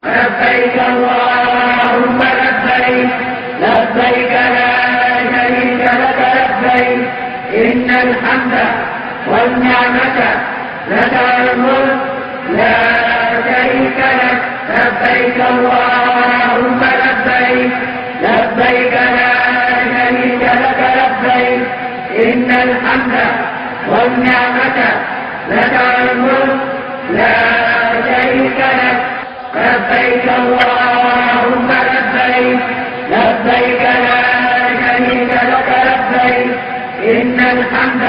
لبيك اللهم لبيك لبيك لا شريك لك لبيك إن الحمد والنعمة لك الملك لا شريك لك لبيك اللهم لبيك لبيك لا شريك لك لبيك إن الحمد والنعمة لك الملك لا شريك لك لبيك اللهم لبيك لبيك لا شريك لك لبيك إن الحمد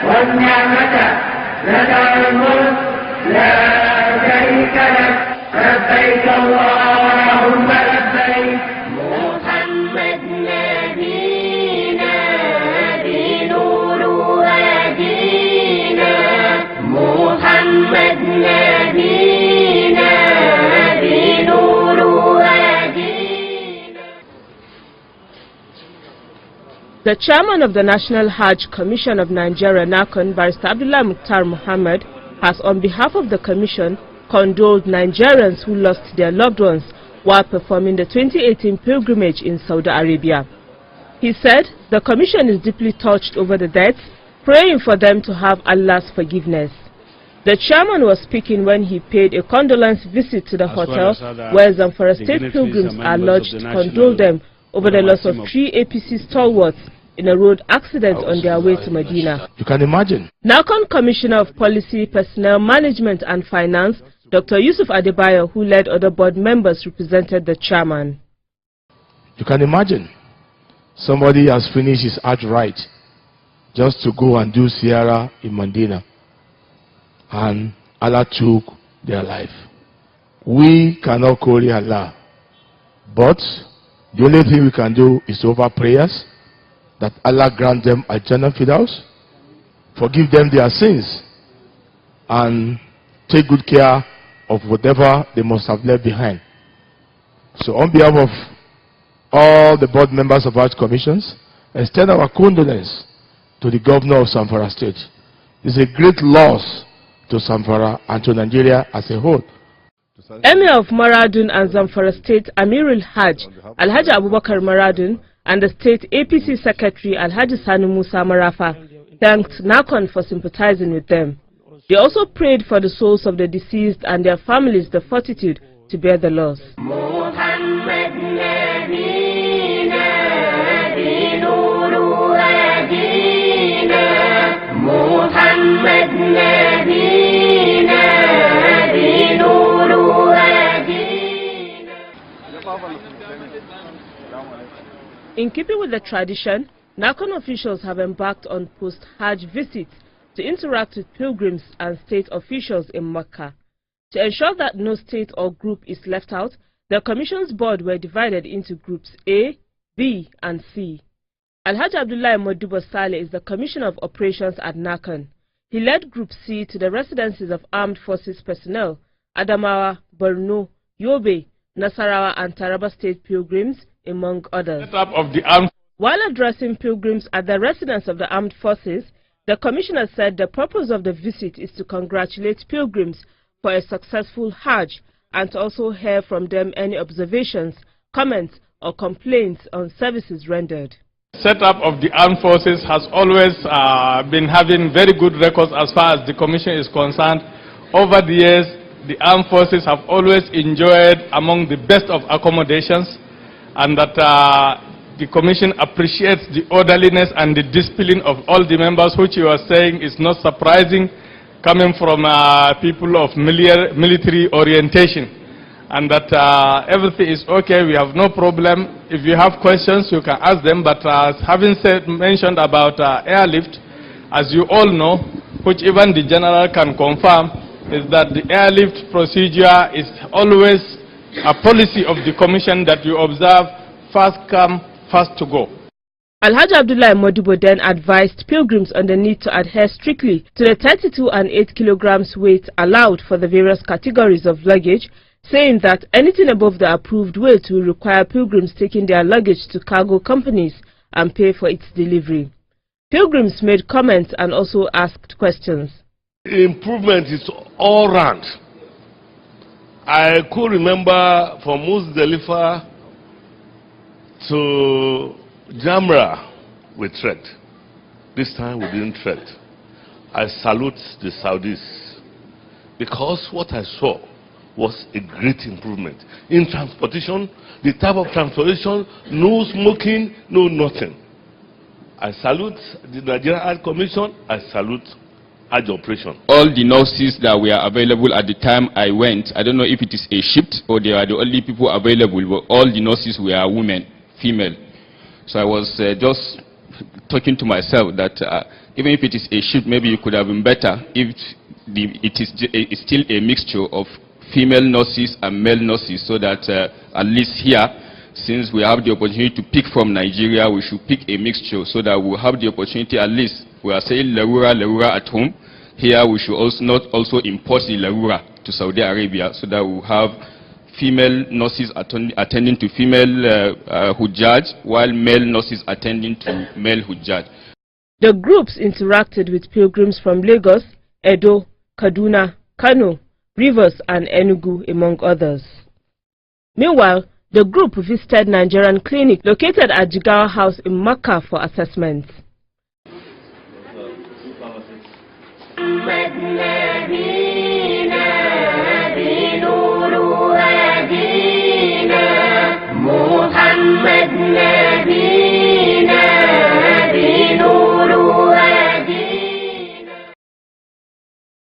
والنعمة لك الملك لا شريك لك لبيك اللهم لبيك. محمد نبينا بنور هدينا محمد نبينا بنور هدينا. The chairman of the National Hajj Commission of Nigeria, Nahcon, Barrister Abdullah Mukhtar Muhammad, has on behalf of the commission condoled Nigerians who lost their loved ones while performing the 2018 pilgrimage in Saudi Arabia. He said the commission is deeply touched over the deaths, praying for them to have Allah's forgiveness. The chairman was speaking when he paid a condolence visit to the hotel where Zamfara State pilgrims are lodged to condole them over the loss of 3 APC stalwarts in a road accident on their way to Medina. You can imagine. Nahcon Commissioner of Policy, Personnel Management and Finance, Dr. Yusuf Adebayo, who led other board members, represented the chairman. You can imagine. Somebody has finished his Hajj right just to go and do Sierra in Medina, and Allah took their life. We cannot query Allah, but the only thing we can do is to offer prayers that Allah grant them a Jannah Firdaus, forgive them their sins, and take good care of whatever they must have left behind. So on behalf of all the board members of Hajj Commissions, extend our condolence to the governor of Zamfara State. It's a great loss to Zamfara and to Nigeria as a whole. Emir of Maradun and Zamfara State, Amirul Hajj, Alhaji Abubakar Maradun, and the State APC Secretary, Alhaji Sani Musa Marafa, thanked Nahcon for sympathizing with them. They also prayed for the souls of the deceased and their families the fortitude to bear the loss. محمد نبينا بنور هدينا محمد نبينا بنور هدينا. In keeping with the tradition, Nahcon officials have embarked on post-Hajj visits to interact with pilgrims and state officials in Mecca. To ensure that no state or group is left out, the Commission's board were divided into groups A, B, and C. Alhaji Abdullah Modubo Saleh is the Commissioner of Operations at Nahcon. He led Group C to the residences of Armed Forces personnel, Adamawa, Borno, Yobe, Nasarawa, and Taraba state pilgrims, among others. While addressing pilgrims at the residence of the Armed Forces, the Commissioner said the purpose of the visit is to congratulate pilgrims for a successful Hajj and to also hear from them any observations, comments, or complaints on services rendered. Setup of the armed forces has always been having very good records as far as the Commission is concerned. Over the years, the armed forces have always enjoyed among the best of accommodations, and that the Commission appreciates the orderliness and the discipline of all the members, which you are saying is not surprising, coming from people of military orientation, and that everything is okay, we have no problem. If you have questions, you can ask them, but having mentioned about airlift, as you all know, which even the General can confirm, is that the airlift procedure is always a policy of the Commission that you observe, first come, first to go. Alhaji Abdullah Modubo then advised pilgrims on the need to adhere strictly to the 32 and 8 kilograms weight allowed for the various categories of luggage, saying that anything above the approved weight will require pilgrims taking their luggage to cargo companies and pay for its delivery. Pilgrims made comments and also asked questions. Improvement is all round. I could remember from Muzdalifah to Jamra we trekked. This time we didn't trek. I salute the Saudis because what I saw was a great improvement. In transportation, the type of transportation, no smoking, no nothing. I salute the Nigerian Hajj Commission, I salute Hajj operation. All the nurses that were available at the time I went, I don't know if it is a shift or they are the only people available, but all the nurses were women, female. So I was just talking to myself that even if it is a shift, maybe it could have been better if it's still a mixture of female nurses and male nurses, so that at least here, since we have the opportunity to pick from Nigeria, we should pick a mixture so that we'll have the opportunity, at least we are saying Larura at home. Here we should also not import the Larura to Saudi Arabia, so that we'll have female nurses attending to female Hujjaj, while male nurses attending to male Hujjaj. The groups interacted with pilgrims from Lagos, Edo, Kaduna, Kano, Rivers and Enugu, among others. Meanwhile, the group visited Nigerian clinic located at Jigawa House in Makkah for assessments.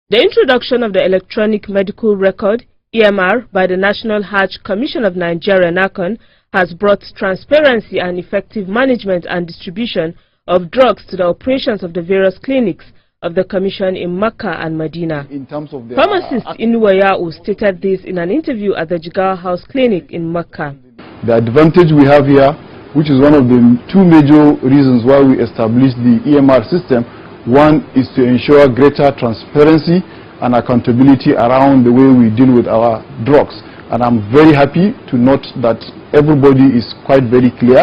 The introduction of the Electronic Medical Record, EMR, by the National Hajj Commission of Nigeria, Nahcon, has brought transparency and effective management and distribution of drugs to the operations of the various clinics of the Commission in Makkah and Medina. In terms of the Pharmacist Inuwayau stated this in an interview at the Jigawa House Clinic in Makkah. The advantage we have here, which is one of the two major reasons why we established the EMR system, one is to ensure greater transparency and accountability around the way we deal with our drugs. And I'm very happy to note that everybody is quite very clear.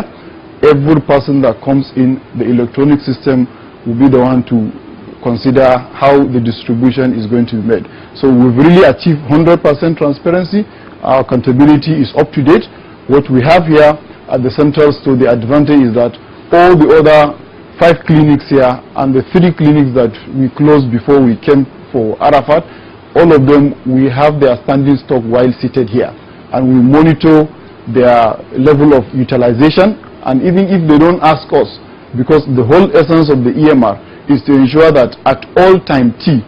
Every person that comes in the electronic system will be the one to consider how the distribution is going to be made. So we've really achieved 100% transparency. Our accountability is up to date. What we have here at the central store, the advantage is that all the other 5 clinics here and the 3 clinics that we closed before we came for Arafat, all of them, we have their standing stock while seated here. And we monitor their level of utilization, and even if they don't ask us, because the whole essence of the EMR is to ensure that at all time T,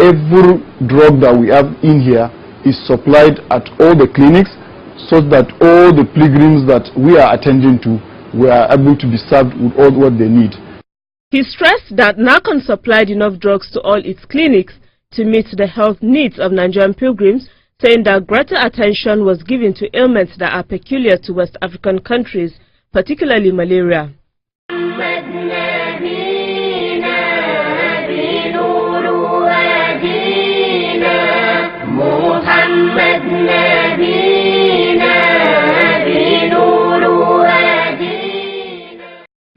every drug that we have in here is supplied at all the clinics, so that all the pilgrims that we are attending to, we are able to be served with all what they need. He stressed that Nahcon supplied enough drugs to all its clinics to meet the health needs of Nigerian pilgrims, saying that greater attention was given to ailments that are peculiar to West African countries, particularly malaria.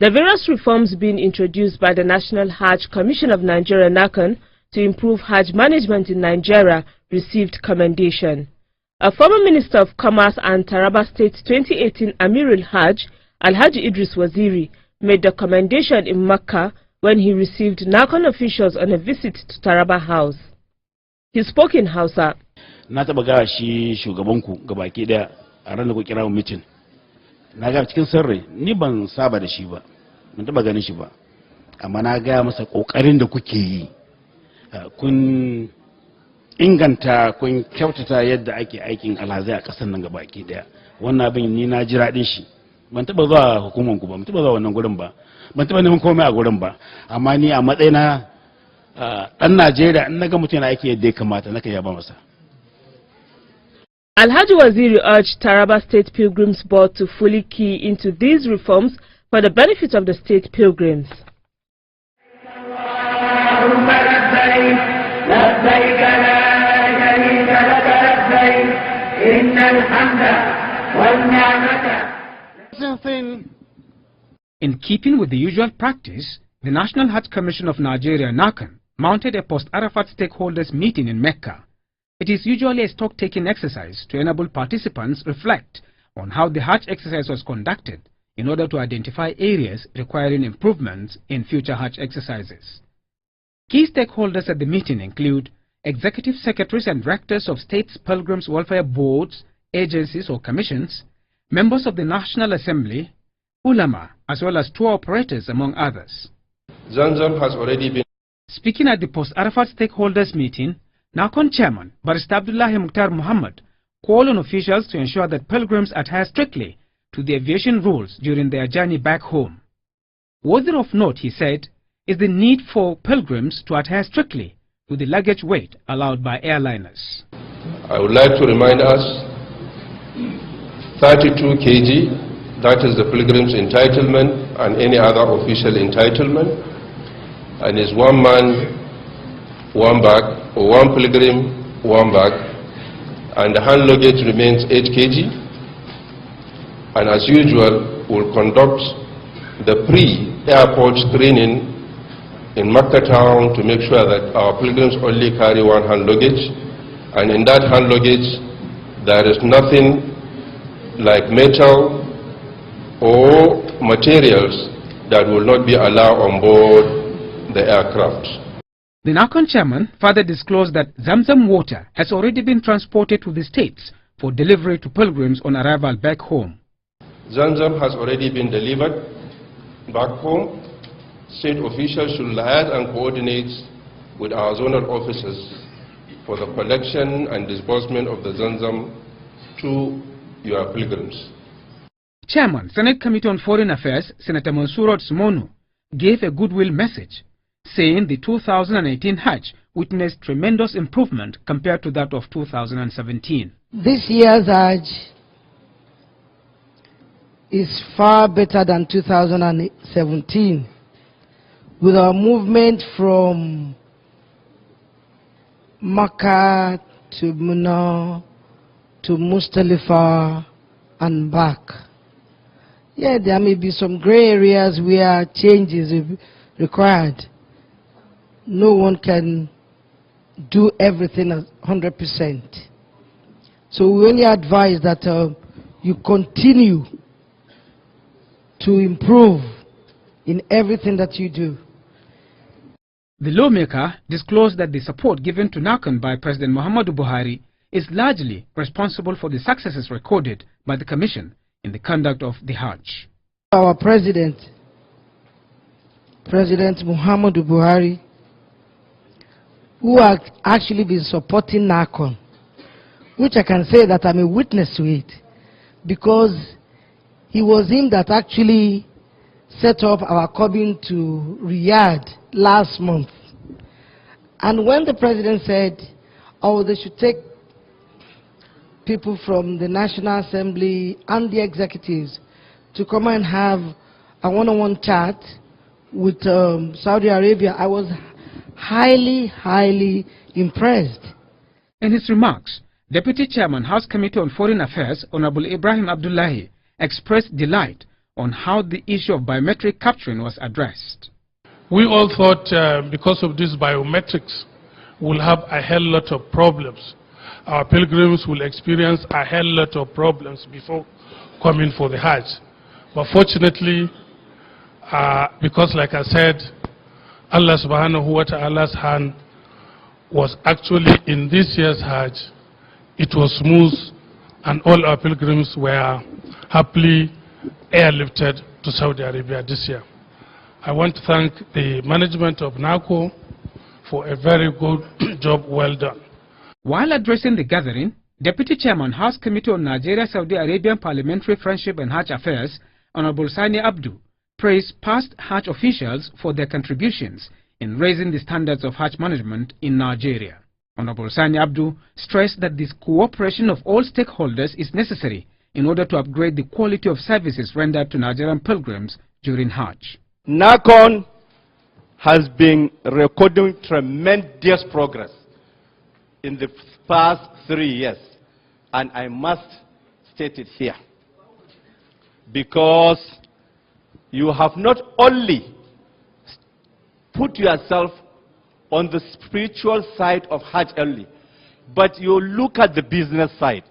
The various reforms being introduced by the National Hajj Commission of Nigeria, Nahcon, to improve Hajj management in Nigeria received commendation. A former Minister of Commerce and Taraba State 2018 Amirul Hajj, Alhaji Idris Waziri, made the commendation in Makkah when he received Nahcon officials on a visit to Taraba House. He spoke in Hausa. Na taba ga shi shugabanku gabaki daya a ran da ku kira mu meeting. Na ga cikin sirri ni ban saba da shi ba. Mun taba ganin shi ba. Amma na ga masa kokarin da kuke yi. Kun inganta, kun kyautata yadda ake aikin alhazai a kasar nan gabaki daya. Wannan abin ni na ji radin shi. Ban taba zuwa hukumar ku ba, ban taba zuwa wannan gurin ba. Ban taba neman komai a gurin ba. Amma ni a matsayina dan Najeriya in naga mutum yana aiki yadda ya kamata naka yaba masa. Alhaji Waziri urged Taraba State Pilgrims Board to fully key into these reforms for the benefit of the state pilgrims. In keeping with the usual practice, the National Hajj Commission of Nigeria, Nahcon, mounted a post-Arafat stakeholders meeting in Mecca. it is usually a stock-taking exercise to enable participants reflect on how the Hajj exercise was conducted in order to identify areas requiring improvements in future Hajj exercises. Key stakeholders at the meeting include executive secretaries and directors of states' pilgrims' welfare boards, agencies or commissions, members of the National Assembly, ulama, as well as tour operators, among others. Zamzam has already been... Speaking at the post-Arafat stakeholders meeting, Nahcon chairman Barrister Abdullahi Mukhtar Muhammad called on officials to ensure that pilgrims adhere strictly to the aviation rules during their journey back home. Worthy of note, he said, is the need for pilgrims to adhere strictly to the luggage weight allowed by airliners. I would like to remind us 32 kg, that is the pilgrim's entitlement and any other official entitlement, and is one man, one bag, or one pilgrim, one bag, and the hand luggage remains 8 kg. And as usual, we'll conduct the pre-airport screening in Makkah town to make sure that our pilgrims only carry one hand luggage, and in that hand luggage there is nothing like metal or materials that will not be allowed on board the aircraft. The Nahcon chairman further disclosed that Zamzam water has already been transported to the states for delivery to pilgrims on arrival back home. Zamzam has already been delivered back home. State officials should liaise and coordinate with our zonal officers for the collection and disbursement of the Zamzam to your pilgrims. Chairman, Senate Committee on Foreign Affairs, Senator Mansour Smonu, gave a goodwill message, saying the 2018 Hajj witnessed tremendous improvement compared to that of 2017. This year's Hajj is far better than 2017, with our movement from Makkah to Mina to Muzdalifah and back. Yeah, there may be some gray areas where changes are required. No one can do everything at 100%. So we only advise that you continue to improve in everything that you do. The lawmaker disclosed that the support given to Nahcon by President Muhammadu Buhari is largely responsible for the successes recorded by the Commission in the conduct of the Hajj. Our President Muhammadu Buhari, who has actually been supporting Nahcon, which I can say that I'm a witness to it, because he was him that actually set up our coming to Riyadh last month. And when the President said, oh, they should take people from the National Assembly and the executives to come and have a one-on-one chat with Saudi Arabia, I was highly impressed. In his remarks, Deputy Chairman, House Committee on Foreign Affairs, Honorable Ibrahim Abdullahi, expressed delight on how the issue of biometric capturing was addressed. We all thought because of this biometrics, we'll have a hell lot of problems. Our pilgrims will experience a hell lot of problems before coming for the Hajj. But fortunately, because like I said, Allah subhanahu wa ta'ala's hand was actually in this year's Hajj. It was smooth and all our pilgrims were happily airlifted to Saudi Arabia this year. I want to thank the management of Nahcon for a very good job well done. While addressing the gathering, Deputy Chairman, House Committee on Nigeria-Saudi Arabian Parliamentary Friendship and Hajj Affairs, Honorable Sani Abdu, praised past Hajj officials for their contributions in raising the standards of Hajj management in Nigeria. Honorable Sani Abdu stressed that this cooperation of all stakeholders is necessary in order to upgrade the quality of services rendered to Nigerian pilgrims during Hajj. Nahcon has been recording tremendous progress in the past 3 years, and I must state it here, because you have not only put yourself on the spiritual side of Hajj only, But you look at the business side.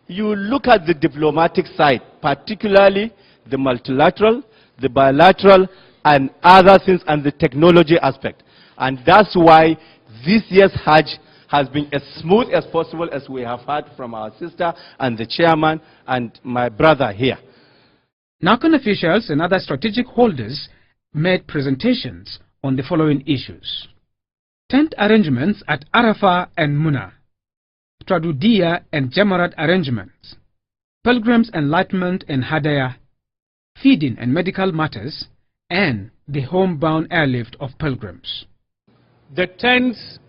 You look at the diplomatic side, particularly the multilateral, the bilateral, and other things, and the technology aspect. And that's why this year's Hajj has been as smooth as possible, as we have heard from our sister and the chairman and my brother here. Nahcon officials and other strategic holders made presentations on the following issues: tent arrangements at Arafah and Muna, Tradudia and Jamarat arrangements, pilgrims' enlightenment and Hadaya, feeding and medical matters, and the homebound airlift of pilgrims. The tents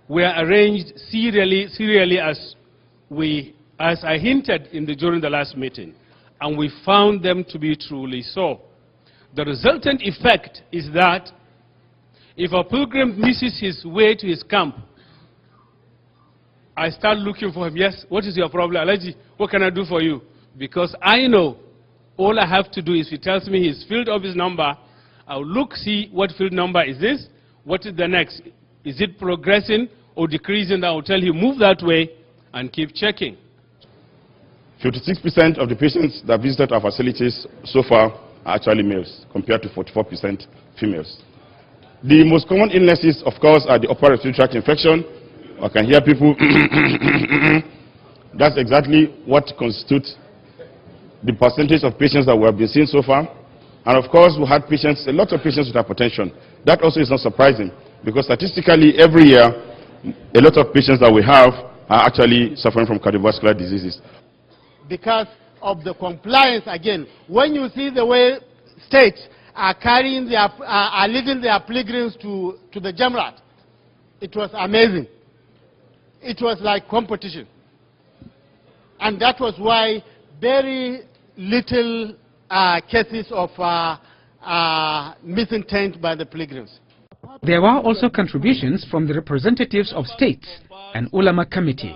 were arranged serially as I hinted during the last meeting, and we found them to be truly so. The resultant effect is that if a pilgrim misses his way to his camp, I start looking for him. Yes, what is your problem, Alaji? What can I do for you? Because I know all I have to do is, he tells me his field office number, I'll look, see what field number is this, what is the next, is it progressing or decreasing? I will tell him move that way and keep checking. 56% of the patients that visited our facilities so far are actually males, compared to 44% females. The most common illnesses, of course, are the upper respiratory tract infection. I can hear people. That's exactly what constitutes the percentage of patients that we have been seeing so far. And of course, we had patients, a lot of patients with hypertension. That also is not surprising, because statistically, every year, a lot of patients that we have are actually suffering from cardiovascular diseases. Because of the compliance, again, when you see the way states are carrying their, are leading their pilgrims to the Jamrat, it was amazing. It was like competition. And that was why very little cases of missing tent by the pilgrims. There were also contributions from the representatives of states and Ulama Committee.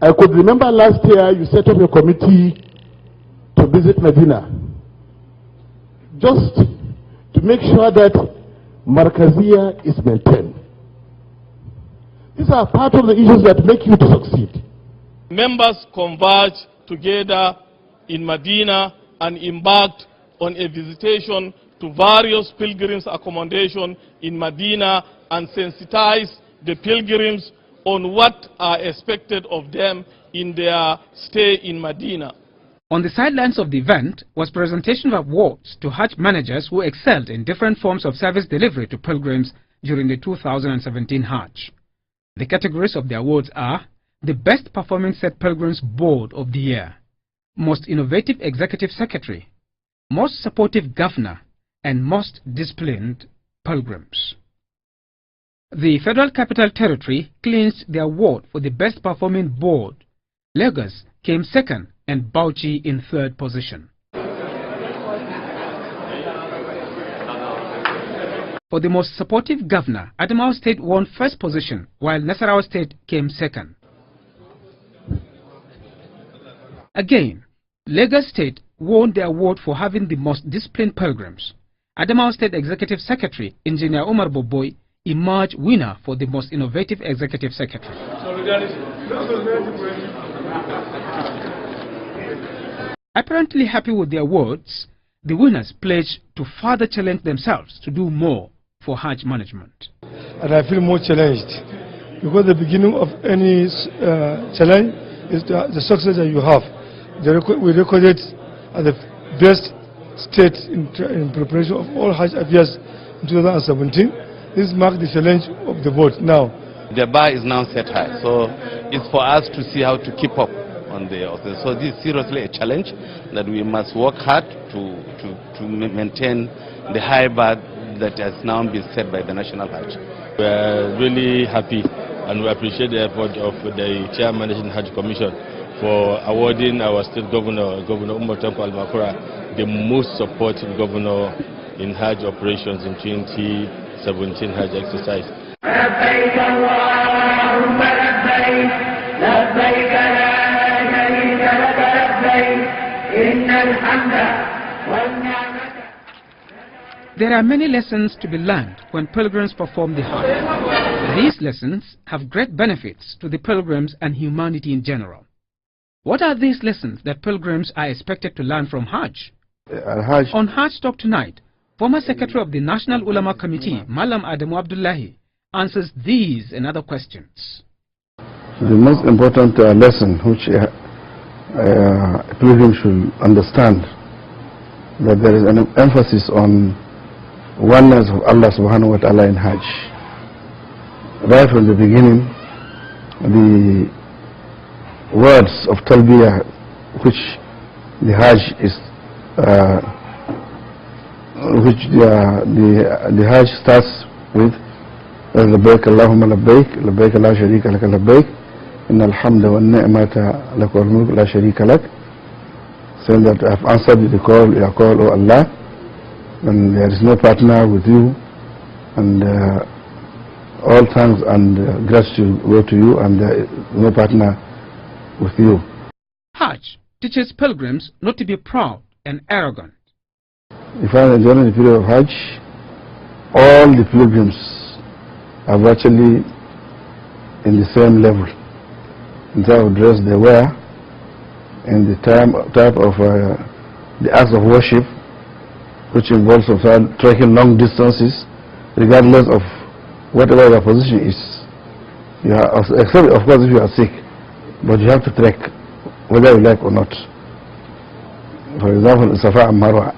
I could remember last year you set up a committee to visit Medina, just to make sure that Markazia is maintained. These are part of the issues that make you to succeed. Members converged together in Medina and embarked on a visitation to various pilgrims' accommodation in Medina and sensitized the pilgrims on what are expected of them in their stay in Medina. On the sidelines of the event was presentation of awards to Hajj managers who excelled in different forms of service delivery to pilgrims during the 2017 Hajj. The categories of the awards are the Best Performing State Pilgrims Board of the Year, Most Innovative Executive Secretary, Most Supportive Governor, and Most Disciplined Pilgrims. The Federal Capital Territory clinched the award for the Best Performing Board. Lagos came second and Bauchi in third position. For the Most Supportive Governor, Adamawa State won first position, while Nasarawa State came second. Again, Lagos State won the award for having the most disciplined pilgrims. Adamawa State Executive Secretary, Engineer Omar Boboy, emerged winner for the most innovative Executive Secretary. Apparently happy with the awards, the winners pledged to further challenge themselves to do more for Hajj management. And I feel more challenged, because the beginning of any challenge is the success that you have. We recorded as the best state in preparation of all Hajj affairs in 2017. This marks the challenge of the board now. The bar is now set high, so it's for us to see how to keep up on the authors. So this is seriously a challenge that we must work hard to maintain the high bar that has now been set by the National Hajj. We are really happy and we appreciate the effort of the Chairman of the Hajj Commission for awarding our state governor, Governor Umar Tanko Al-Makura, the most supportive governor in Hajj operations in 2017 Hajj exercise. There are many lessons to be learned when pilgrims perform the Hajj. These lessons have great benefits to the pilgrims and humanity in general. What are these lessons that pilgrims are expected to learn from Hajj? On Hajj Talk tonight, former Secretary of the National Ulama Committee, Malam Adamu Abdullahi, answers these and other questions. The most important lesson which a pilgrim should understand, that there is an emphasis on oneness of Allah subhanahu wa ta'ala in Hajj. Right from the beginning, the words of Talbiyah which the Hajj is the Hajj starts with لبيك اللهم لبيك لبيك لا شريك لك لبيك إن الحمد والنعمة لك والملك لا شريك لك, saying that I have answered the call, your call, O Allah, and there is no partner with you, and all thanks and gratitude go to you, and there is no partner with you. Hajj teaches pilgrims not to be proud and arrogant. You find that during the period of Hajj, all the pilgrims are virtually in the same level in terms of dress they wear, and the type of the acts of worship, which involves trekking long distances, regardless of whatever your position is. Except of course if you are sick, but you have to trek whether you like or not. For example, in Safa and Marwa,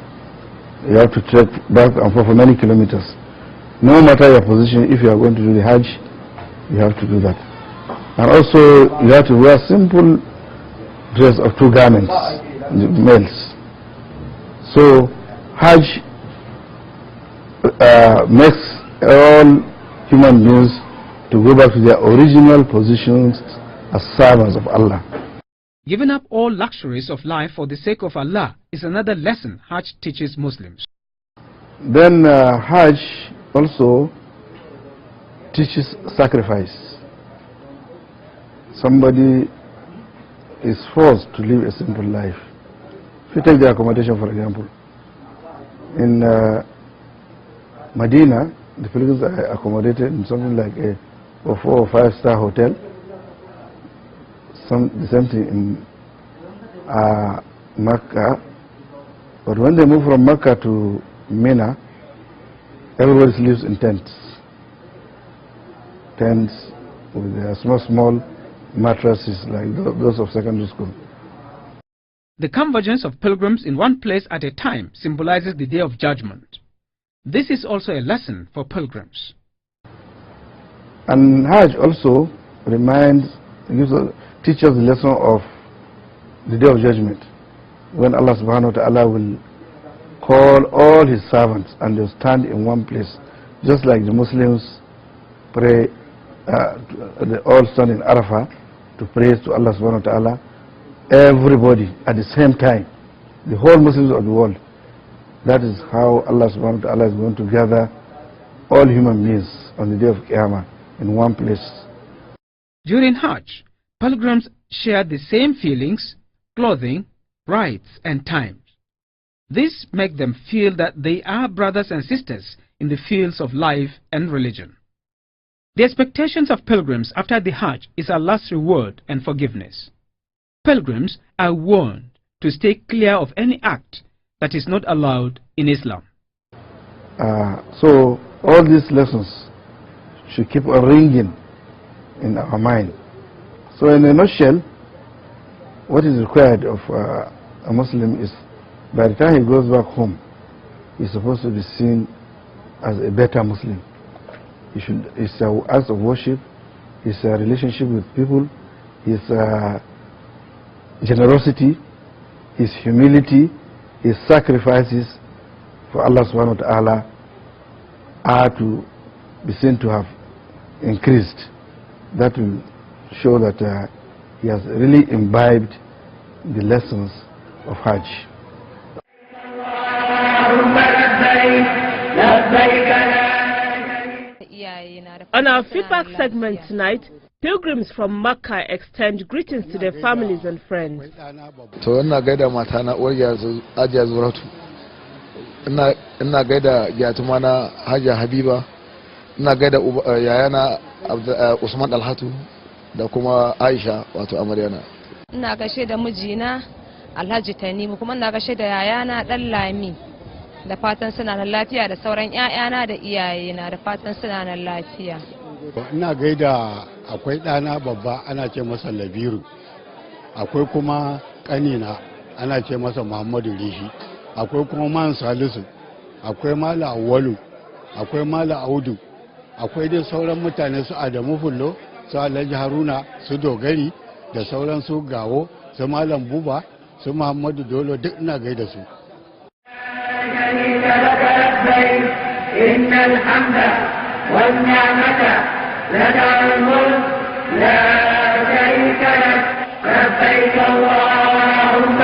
you have to trek back and forth for many kilometers. No matter your position, if you are going to do the Hajj, you have to do that. And also you have to wear simple dress of 2 garments, males. So Hajj makes all human beings to go back to their original positions as servants of Allah. Giving up all luxuries of life for the sake of Allah is another lesson Hajj teaches Muslims. Then Hajj also teaches sacrifice. Somebody is forced to live a simple life. If you take the accommodation, for example, in Medina, the pilgrims are accommodated in something like a 4 or 5-star hotel. The same thing in Mecca. But when they move from Mecca to Mina, everybody sleeps in tents. Tents with their small mattresses like those of secondary school. The convergence of pilgrims in one place at a time symbolizes the Day of Judgment. This is also a lesson for pilgrims. And Hajj also teaches the lesson of the Day of Judgment, when Allah subhanahu wa ta'ala will call all his servants and they'll stand in one place, just like the Muslims pray, they all stand in Arafah to praise to Allah subhanahu wa ta'ala. Everybody at the same time, the whole Muslims of the world. That is how Allah subhanahu wa ta'ala is going to gather all human beings on the day of Qiyamah in one place. During Hajj, pilgrims share the same feelings, clothing, rites and times. This makes them feel that they are brothers and sisters in the fields of life and religion. The expectations of pilgrims after the Hajj is Allah's reward and forgiveness. Pilgrims are warned to stay clear of any act that is not allowed in Islam. So all these lessons should keep on ringing in our mind. So in a nutshell, what is required of a Muslim is, by the time he goes back home, he's supposed to be seen as a better Muslim. His acts of worship, his relationship with people, his generosity, his humility, his sacrifices for Allah subhanahu wa ta'ala are to be seen to have increased. That will show that he has really imbibed the lessons of Hajj. On our feedback segment tonight, pilgrims from Mecca extend greetings to their families and friends. To ina gaida mata na uwar Hajiya Zuratu, ina gaida gyatuma na Hajiya Habiba, ina gaida yayana Usman Dalhatu da kuma Aisha wato amaryana. Ina gaishe da mijina Alhaji Tanimu, kuma ina gaishe da yayana Dan Lami, da fatan suna nan lafiya, da sauran ƴaƴana da iyayena da fatan suna nan lafiya. Ina gaida akwai ɗana babba ana ce masa Labiru, akwai kuma ƙanina ana ce masa Muhammadu Rishi, akwai kuma Man Salisu, akwai Mala Awwalu, akwai Mala Audu, akwai dai sauran mutane su Adamu Fullo, su Alhaji Haruna, su Dogari da sauran su Gawo, su Malam Buba, su Muhammadu Dolo, duk ina gaida su. إن الحمد والنعمة لك الملك لا شريك لك لبيك اللهم